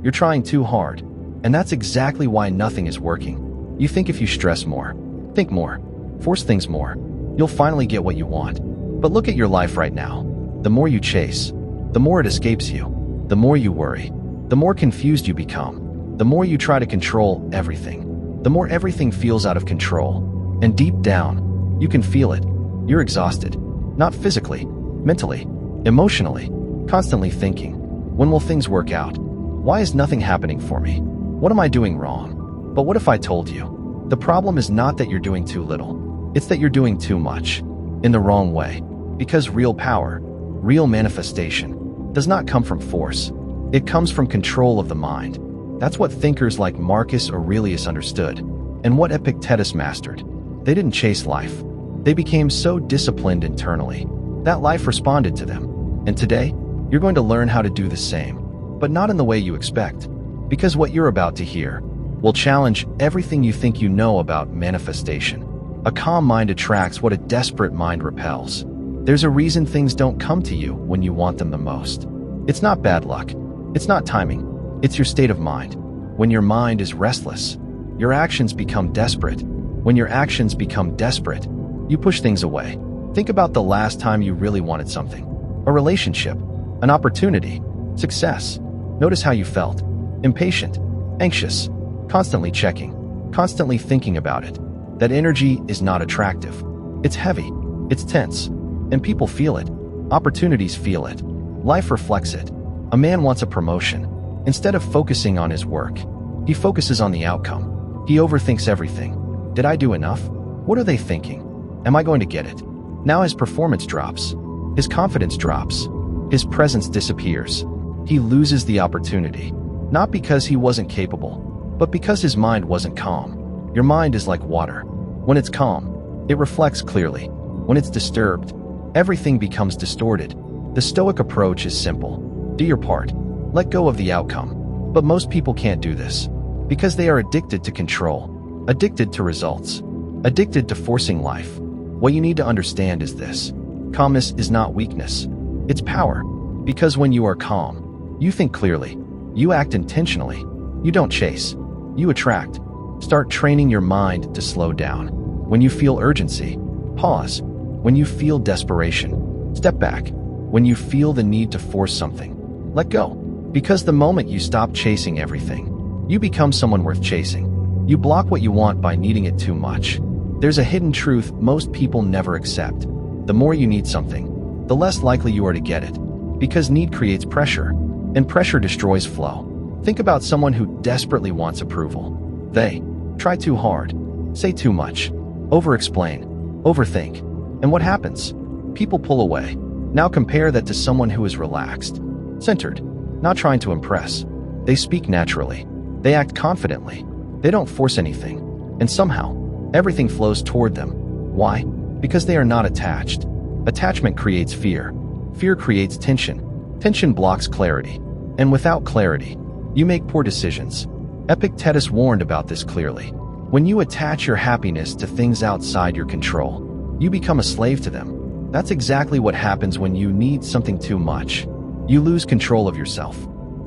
You're trying too hard. And that's exactly why nothing is working. You think if you stress more, think more, force things more, you'll finally get what you want. But look at your life right now. The more you chase, the more it escapes you. The more you worry, the more confused you become. The more you try to control everything, the more everything feels out of control. And deep down, you can feel it. You're exhausted. Not physically, mentally, emotionally, constantly thinking, when will things work out? Why is nothing happening for me? What am I doing wrong? But what if I told you? The problem is not that you're doing too little. It's that you're doing too much. In the wrong way. Because real power, real manifestation, does not come from force. It comes from control of the mind. That's what thinkers like Marcus Aurelius understood, and what Epictetus mastered. They didn't chase life. They became so disciplined internally that life responded to them. And today, you're going to learn how to do the same, but not in the way you expect. Because what you're about to hear will challenge everything you think you know about manifestation. A calm mind attracts what a desperate mind repels. There's a reason things don't come to you when you want them the most. It's not bad luck. It's not timing. It's your state of mind. When your mind is restless, your actions become desperate. When your actions become desperate, you push things away. Think about the last time you really wanted something. A relationship, an opportunity, success. Notice how you felt. Impatient, anxious, constantly checking, constantly thinking about it. That energy is not attractive. It's heavy, it's tense, and people feel it. Opportunities feel it. Life reflects it. A man wants a promotion. Instead of focusing on his work, he focuses on the outcome. He overthinks everything. Did I do enough? What are they thinking? Am I going to get it? Now his performance drops. His confidence drops. His presence disappears. He loses the opportunity. Not because he wasn't capable, but because his mind wasn't calm. Your mind is like water. When it's calm, it reflects clearly. When it's disturbed, everything becomes distorted. The Stoic approach is simple. Do your part. Let go of the outcome. But most people can't do this because they are addicted to control, addicted to results, addicted to forcing life. What you need to understand is this. Calmness is not weakness. It's power. Because when you are calm, you think clearly. You act intentionally. You don't chase. You attract. Start training your mind to slow down. When you feel urgency, pause. When you feel desperation, step back. When you feel the need to force something, let go. Because the moment you stop chasing everything, you become someone worth chasing. You block what you want by needing it too much. There's a hidden truth most people never accept. The more you need something, the less likely you are to get it. Because need creates pressure. And pressure destroys flow. Think about someone who desperately wants approval. They try too hard, say too much, over-explain, overthink. And what happens? People pull away. Now compare that to someone who is relaxed, centered, not trying to impress. They speak naturally. They act confidently. They don't force anything. And somehow, everything flows toward them. Why? Because they are not attached. Attachment creates fear. Fear creates tension. Tension blocks clarity. And without clarity, you make poor decisions. Epictetus warned about this clearly. When you attach your happiness to things outside your control, you become a slave to them. That's exactly what happens when you need something too much. You lose control of yourself.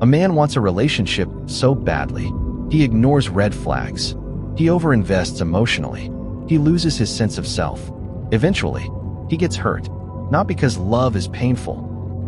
A man wants a relationship so badly. He ignores red flags. He overinvests emotionally. He loses his sense of self. Eventually, he gets hurt. Not because love is painful,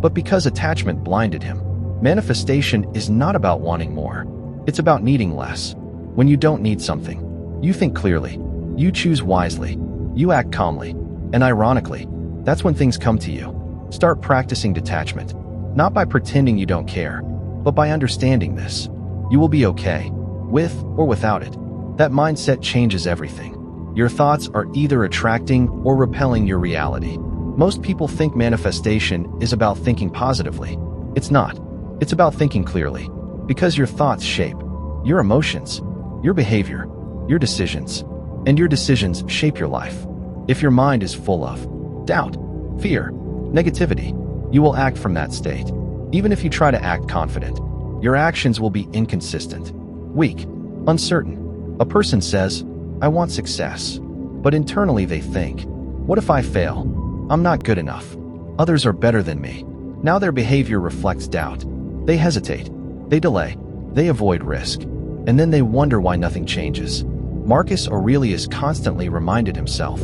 but because attachment blinded him. Manifestation is not about wanting more. It's about needing less. When you don't need something, you think clearly. You choose wisely. You act calmly. And ironically, that's when things come to you. Start practicing detachment. Not by pretending you don't care, but by understanding this. You will be okay, with or without it. That mindset changes everything. Your thoughts are either attracting or repelling your reality. Most people think manifestation is about thinking positively. It's not. It's about thinking clearly. Because your thoughts shape your emotions, your behavior, your decisions, and your decisions shape your life. If your mind is full of doubt, fear, negativity, you will act from that state. Even if you try to act confident, your actions will be inconsistent, weak, uncertain. A person says, I want success. But internally they think, what if I fail? I'm not good enough. Others are better than me. Now their behavior reflects doubt. They hesitate. They delay. They avoid risk, and then they wonder why nothing changes. Marcus Aurelius constantly reminded himself,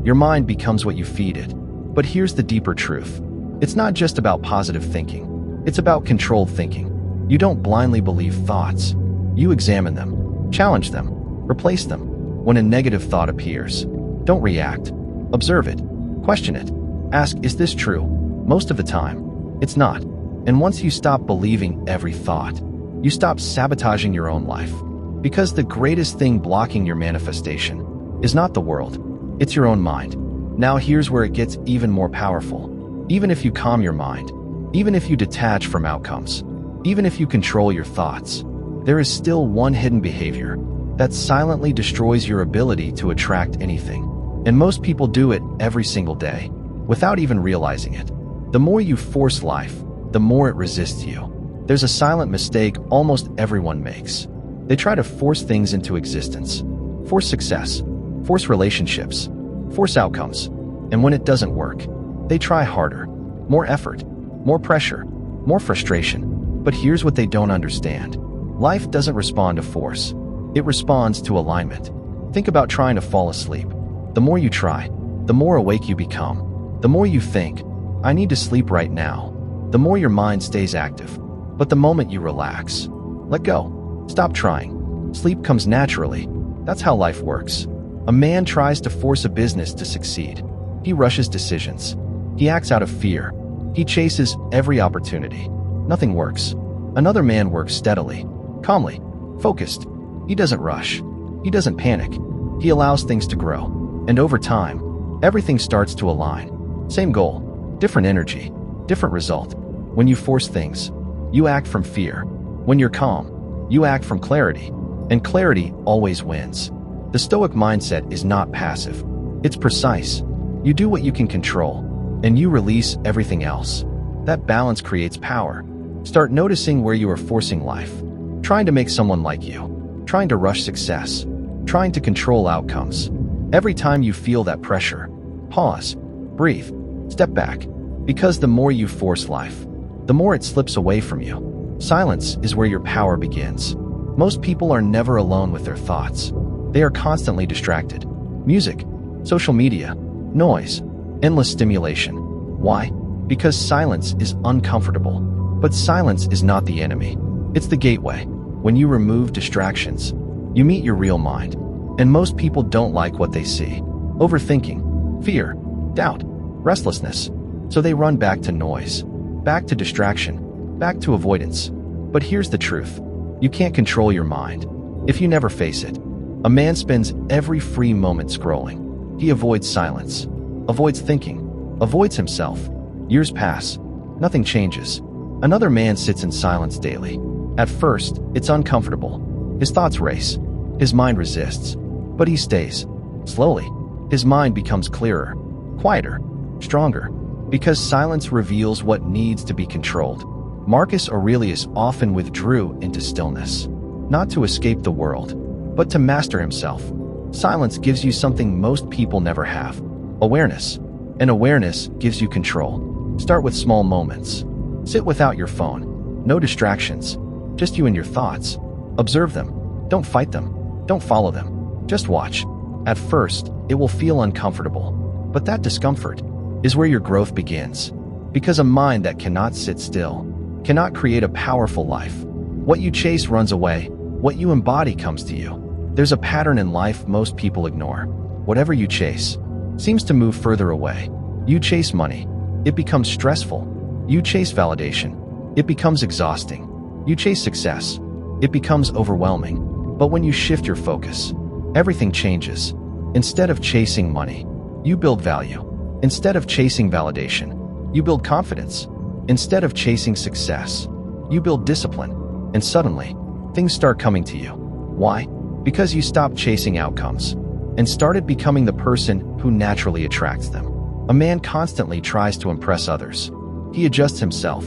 your mind becomes what you feed it. But here's the deeper truth. It's not just about positive thinking. It's about controlled thinking. You don't blindly believe thoughts. You examine them, challenge them, replace them. When a negative thought appears, don't react. Observe it. Question it. Ask, is this true? Most of the time, it's not. And once you stop believing every thought, you stop sabotaging your own life. Because the greatest thing blocking your manifestation is not the world, it's your own mind. Now here's where it gets even more powerful. Even if you calm your mind, even if you detach from outcomes, even if you control your thoughts, there is still one hidden behavior that silently destroys your ability to attract anything. And most people do it every single day, without even realizing it. The more you force life, the more it resists you. There's a silent mistake almost everyone makes. They try to force things into existence. Force success, force relationships, force outcomes. And when it doesn't work, they try harder. More effort, more pressure, more frustration. But here's what they don't understand. Life doesn't respond to force. It responds to alignment. Think about trying to fall asleep. The more you try, the more awake you become. The more you think, I need to sleep right now, the more your mind stays active. But the moment you relax, let go, stop trying, sleep comes naturally. That's how life works. A man tries to force a business to succeed. He rushes decisions. He acts out of fear. He chases every opportunity. Nothing works. Another man works steadily, calmly, focused. He doesn't rush. He doesn't panic. He allows things to grow. And over time, everything starts to align. Same goal, different energy, different result. When you force things, you act from fear. When you're calm, you act from clarity. And clarity always wins. The Stoic mindset is not passive. It's precise. You do what you can control, and you release everything else. That balance creates power. Start noticing where you are forcing life. Trying to make someone like you. Trying to rush success. Trying to control outcomes. Every time you feel that pressure, pause, breathe, step back. Because the more you force life, the more it slips away from you. Silence is where your power begins. Most people are never alone with their thoughts. They are constantly distracted. Music, social media, noise, endless stimulation. Why? Because silence is uncomfortable. But silence is not the enemy. It's the gateway. When you remove distractions, you meet your real mind. And most people don't like what they see. Overthinking, fear, doubt, restlessness. So they run back to noise, back to distraction, back to avoidance. But here's the truth. You can't control your mind if you never face it. A man spends every free moment scrolling. He avoids silence, avoids thinking, avoids himself. Years pass. Nothing changes. Another man sits in silence daily. At first, it's uncomfortable. His thoughts race. His mind resists. But he stays. Slowly, his mind becomes clearer, quieter, stronger. Because silence reveals what needs to be controlled. Marcus Aurelius often withdrew into stillness, not to escape the world, but to master himself. Silence gives you something most people never have: awareness. And awareness gives you control. Start with small moments. Sit without your phone. No distractions. Just you and your thoughts. Observe them. Don't fight them. Don't follow them. Just watch. At first, it will feel uncomfortable, but that discomfort is where your growth begins. Because a mind that cannot sit still cannot create a powerful life. What you chase runs away. What you embody comes to you. There's a pattern in life most people ignore. Whatever you chase seems to move further away. You chase money, it becomes stressful. You chase validation, it becomes exhausting. You chase success, it becomes overwhelming. But when you shift your focus, everything changes. Instead of chasing money, you build value. Instead of chasing validation, you build confidence. Instead of chasing success, you build discipline. And suddenly, things start coming to you. Why? Because you stopped chasing outcomes and started becoming the person who naturally attracts them. A man constantly tries to impress others. He adjusts himself,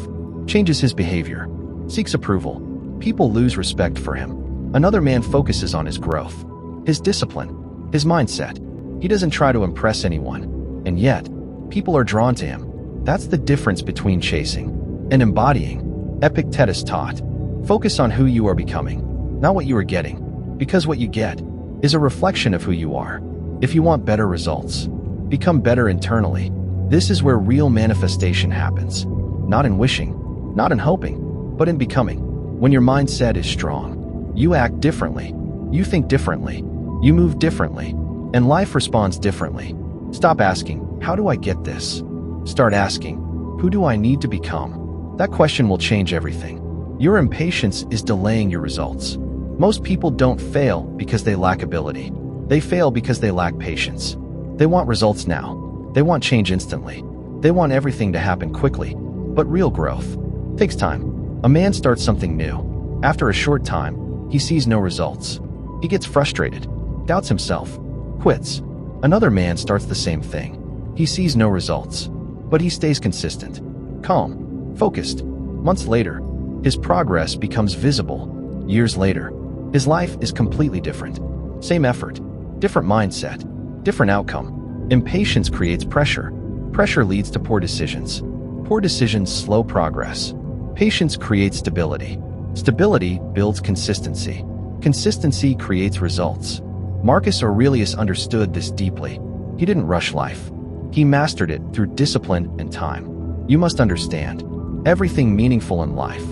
changes his behavior, seeks approval. People lose respect for him. Another man focuses on his growth, his discipline, his mindset. He doesn't try to impress anyone, and yet, people are drawn to him. That's the difference between chasing and embodying. Epictetus taught, Focus on who you are becoming, not what you are getting, because what you get is a reflection of who you are. If you want better results, become better internally. This is where real manifestation happens. Not in wishing, not in hoping, but in becoming. When your mindset is strong, you act differently, you think differently, you move differently, and life responds differently. Stop asking, how do I get this? Start asking, who do I need to become? That question will change everything. Your impatience is delaying your results. Most people don't fail because they lack ability. They fail because they lack patience. They want results now. They want change instantly. They want everything to happen quickly. But real growth takes time. A man starts something new. After a short time, he sees no results. He gets frustrated, doubts himself, quits. Another man starts the same thing. He sees no results, but he stays consistent, calm, focused. Months later, his progress becomes visible. Years later, his life is completely different. Same effort, different mindset, different outcome. Impatience creates pressure. Pressure leads to poor decisions. Poor decisions slow progress. Patience creates stability. Stability builds consistency. Consistency creates results. Marcus Aurelius understood this deeply. He didn't rush life. He mastered it through discipline and time. You must understand, everything meaningful in life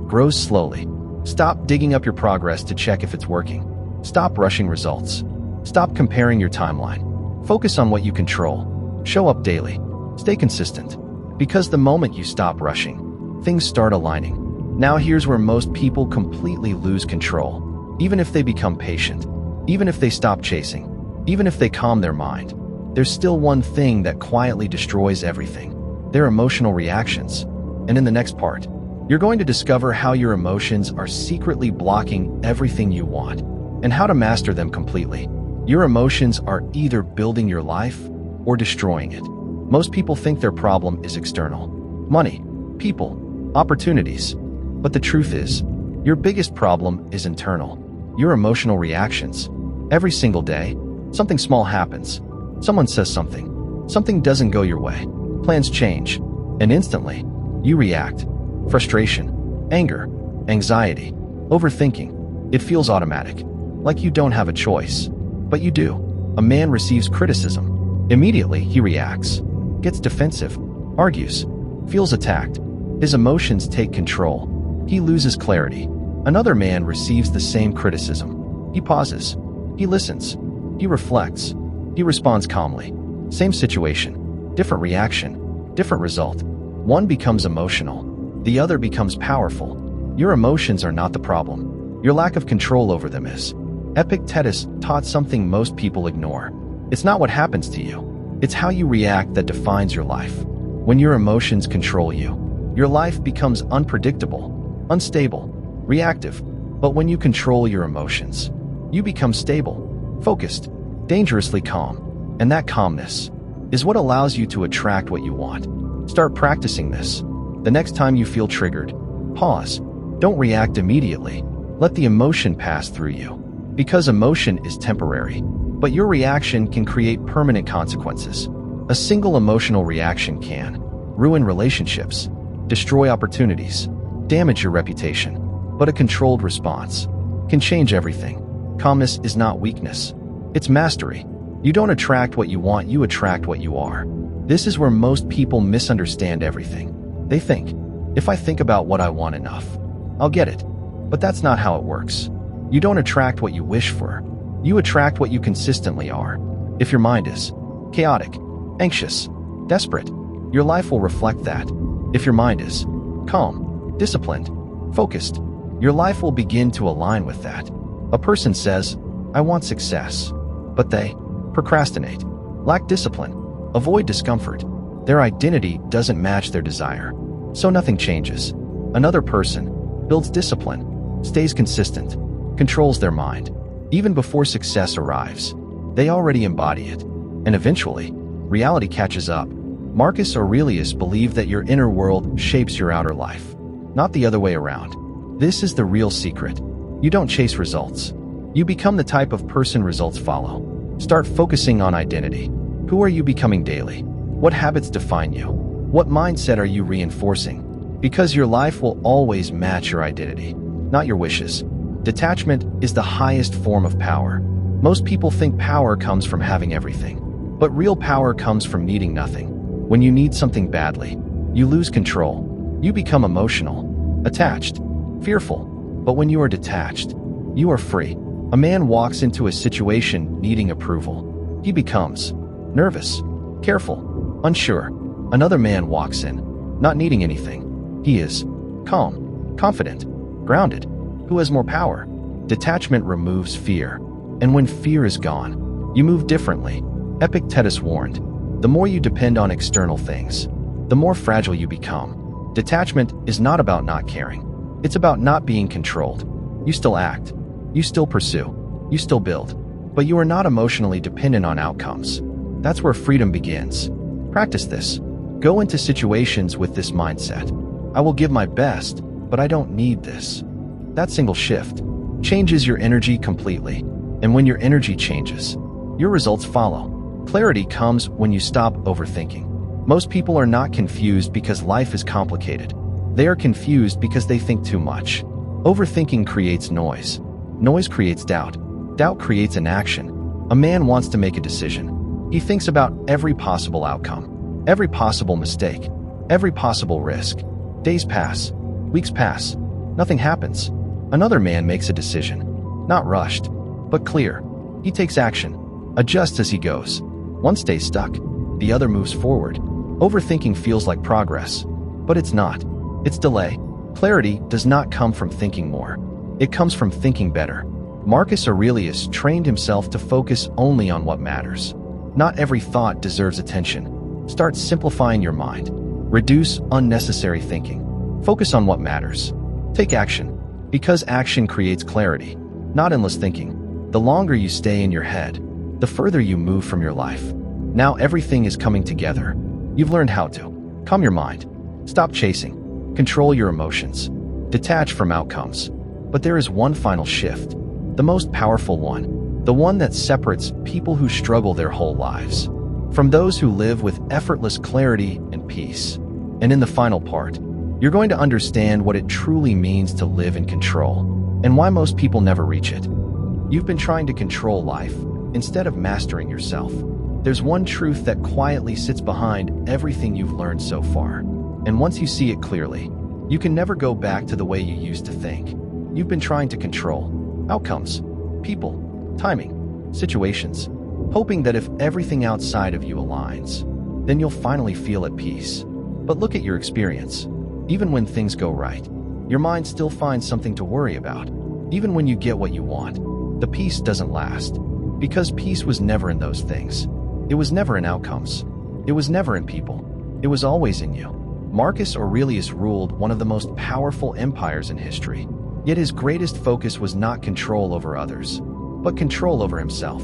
grows slowly. Stop digging up your progress to check if it's working. Stop rushing results. Stop comparing your timeline. Focus on what you control. Show up daily. Stay consistent. Because the moment you stop rushing, things start aligning. Now here's where most people completely lose control. Even if they become patient, even if they stop chasing, even if they calm their mind, there's still one thing that quietly destroys everything: their emotional reactions. And in the next part, you're going to discover how your emotions are secretly blocking everything you want and how to master them completely. Your emotions are either building your life or destroying it. Most people think their problem is external: money, people, opportunities. But the truth is, your biggest problem is internal. Your emotional reactions. Every single day, something small happens. Someone says something. Something doesn't go your way. Plans change. And instantly, you react. Frustration, anger, anxiety, overthinking. It feels automatic, like you don't have a choice. But you do. A man receives criticism. Immediately, he reacts, gets defensive, argues, feels attacked. His emotions take control. He loses clarity. Another man receives the same criticism. He pauses. He listens. He reflects. He responds calmly. Same situation, different reaction, different result. One becomes emotional. The other becomes powerful. Your emotions are not the problem. Your lack of control over them is. Epictetus taught something most people ignore. It's not what happens to you. It's how you react that defines your life. When your emotions control you, your life becomes unpredictable, unstable, reactive. But when you control your emotions, you become stable, focused, dangerously calm. And that calmness is what allows you to attract what you want. Start practicing this. The next time you feel triggered, pause. Don't react immediately. Let the emotion pass through you. Because emotion is temporary, but your reaction can create permanent consequences. A single emotional reaction can ruin relationships, destroy opportunities, damage your reputation. But a controlled response can change everything. Calmness is not weakness. It's mastery. You don't attract what you want, you attract what you are. This is where most people misunderstand everything. They think, if I think about what I want enough, I'll get it. But that's not how it works. You don't attract what you wish for. You attract what you consistently are. If your mind is chaotic, anxious, desperate, your life will reflect that. If your mind is calm, disciplined, focused, your life will begin to align with that. A person says, I want success, but they procrastinate, lack discipline, avoid discomfort. Their identity doesn't match their desire, so nothing changes. Another person builds discipline, stays consistent, controls their mind. Even before success arrives, they already embody it. And eventually, reality catches up. Marcus Aurelius believed that your inner world shapes your outer life, not the other way around. This is the real secret. You don't chase results. You become the type of person results follow. Start focusing on identity. Who are you becoming daily? What habits define you? What mindset are you reinforcing? Because your life will always match your identity. not your wishes. Detachment is the highest form of power. Most people think power comes from having everything, but real power comes from needing nothing. When you need something badly, you lose control. You become emotional, attached, fearful. But when you are detached, you are free. A man walks into a situation needing approval. He becomes nervous, careful, unsure. Another man walks in, not needing anything. He is calm, confident, grounded. Who has more power? Detachment removes fear. And when fear is gone, you move differently. Epictetus warned, the more you depend on external things, the more fragile you become. Detachment is not about not caring. It's about not being controlled. You still act. You still pursue. You still build. But you are not emotionally dependent on outcomes. That's where freedom begins. Practice this. Go into situations with this mindset. I will give my best, but I don't need this. That single shift changes your energy completely. And when your energy changes, your results follow. Clarity comes when you stop overthinking. Most people are not confused because life is complicated. They are confused because they think too much. Overthinking creates noise. Noise creates doubt. Doubt creates inaction. A man wants to make a decision. He thinks about every possible outcome, every possible mistake, every possible risk. Days pass. Weeks pass. Nothing happens. Another man makes a decision. Not rushed, but clear. He takes action, adjusts as he goes. One stays stuck. The other moves forward. Overthinking feels like progress, but it's not. It's delay. Clarity does not come from thinking more. It comes from thinking better. Marcus Aurelius trained himself to focus only on what matters. Not every thought deserves attention. Start simplifying your mind. Reduce unnecessary thinking. Focus on what matters. Take action, because action creates clarity, not endless thinking. The longer you stay in your head, the further you move from your life. Now everything is coming together. You've learned how to calm your mind, stop chasing, control your emotions, detach from outcomes. But there is one final shift, the most powerful one, the one that separates people who struggle their whole lives from those who live with effortless clarity and peace. And in the final part, you're going to understand what it truly means to live in control and why most people never reach it. You've been trying to control life instead of mastering yourself. There's one truth that quietly sits behind everything you've learned so far. And once you see it clearly, you can never go back to the way you used to think. You've been trying to control outcomes, people, timing, situations, hoping that if everything outside of you aligns, then you'll finally feel at peace. But look at your experience. Even when things go right, your mind still finds something to worry about. Even when you get what you want, the peace doesn't last. Because peace was never in those things. It was never in outcomes. It was never in people. It was always in you. Marcus Aurelius ruled one of the most powerful empires in history. Yet his greatest focus was not control over others, but control over himself.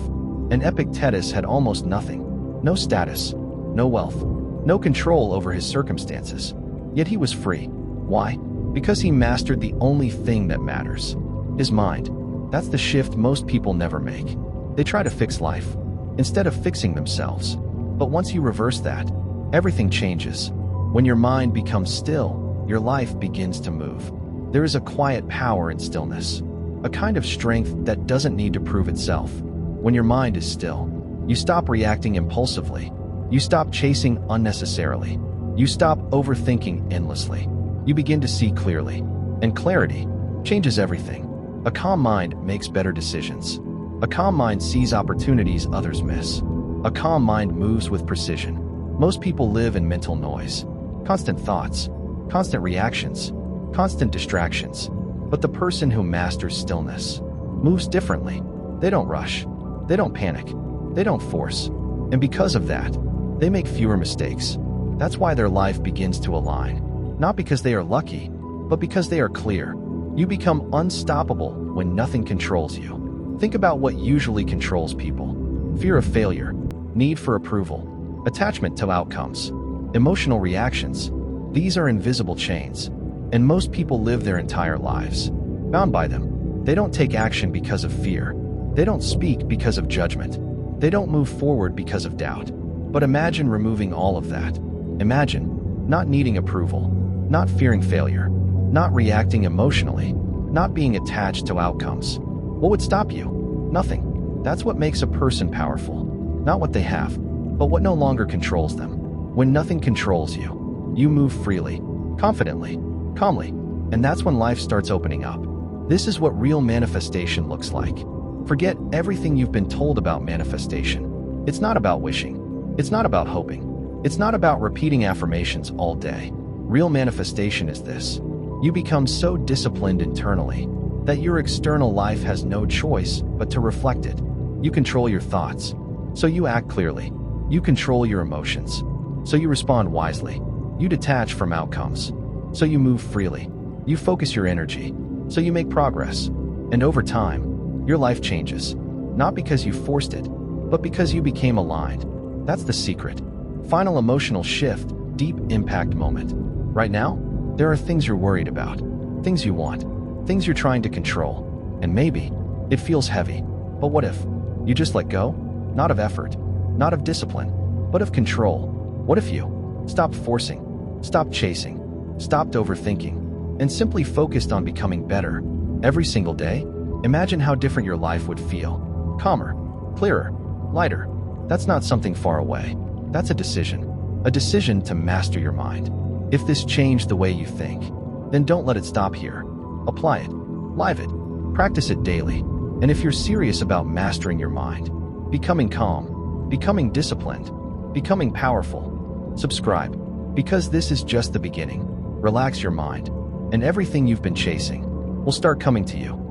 And Epictetus had almost nothing. No status, no wealth, no control over his circumstances. Yet he was free. Why? Because he mastered the only thing that matters. His mind. That's the shift most people never make. They try to fix life instead of fixing themselves. But once you reverse that, everything changes. When your mind becomes still, your life begins to move. There is a quiet power in stillness, a kind of strength that doesn't need to prove itself. When your mind is still, you stop reacting impulsively. You stop chasing unnecessarily. You stop overthinking endlessly. You begin to see clearly. And clarity changes everything. A calm mind makes better decisions. A calm mind sees opportunities others miss. A calm mind moves with precision. Most people live in mental noise. Constant thoughts, constant reactions, constant distractions. But the person who masters stillness moves differently. They don't rush. They don't panic. They don't force. And because of that, they make fewer mistakes. That's why their life begins to align. Not because they are lucky, but because they are clear. You become unstoppable when nothing controls you. Think about what usually controls people. Fear of failure, need for approval, attachment to outcomes, emotional reactions. These are invisible chains, and most people live their entire lives bound by them. They don't take action because of fear. They don't speak because of judgment. They don't move forward because of doubt. But imagine removing all of that. Imagine not needing approval, not fearing failure, not reacting emotionally, not being attached to outcomes. What would stop you? Nothing. That's what makes a person powerful. Not what they have, but what no longer controls them. When nothing controls you, you move freely, confidently, calmly, and that's when life starts opening up. This is what real manifestation looks like. Forget everything you've been told about manifestation. It's not about wishing. It's not about hoping. It's not about repeating affirmations all day. Real manifestation is this. You become so disciplined internally that your external life has no choice but to reflect it. You control your thoughts, so you act clearly. You control your emotions, so you respond wisely. You detach from outcomes, so you move freely. You focus your energy, so you make progress. And over time, your life changes, not because you forced it, but because you became aligned. That's the secret. Final emotional shift, deep impact moment. Right now, there are things you're worried about, things you want, things you're trying to control, and maybe it feels heavy. But what if you just let go? Not of effort, not of discipline, but of control. What if you stopped forcing, stopped chasing, stopped overthinking, and simply focused on becoming better every single day? Imagine how different your life would feel. Calmer, clearer, lighter. That's not something far away. That's a decision to master your mind. If this changed the way you think, then don't let it stop here. Apply it, live it, practice it daily. And if you're serious about mastering your mind, becoming calm, becoming disciplined, becoming powerful, subscribe, because this is just the beginning. Relax your mind, and everything you've been chasing will start coming to you.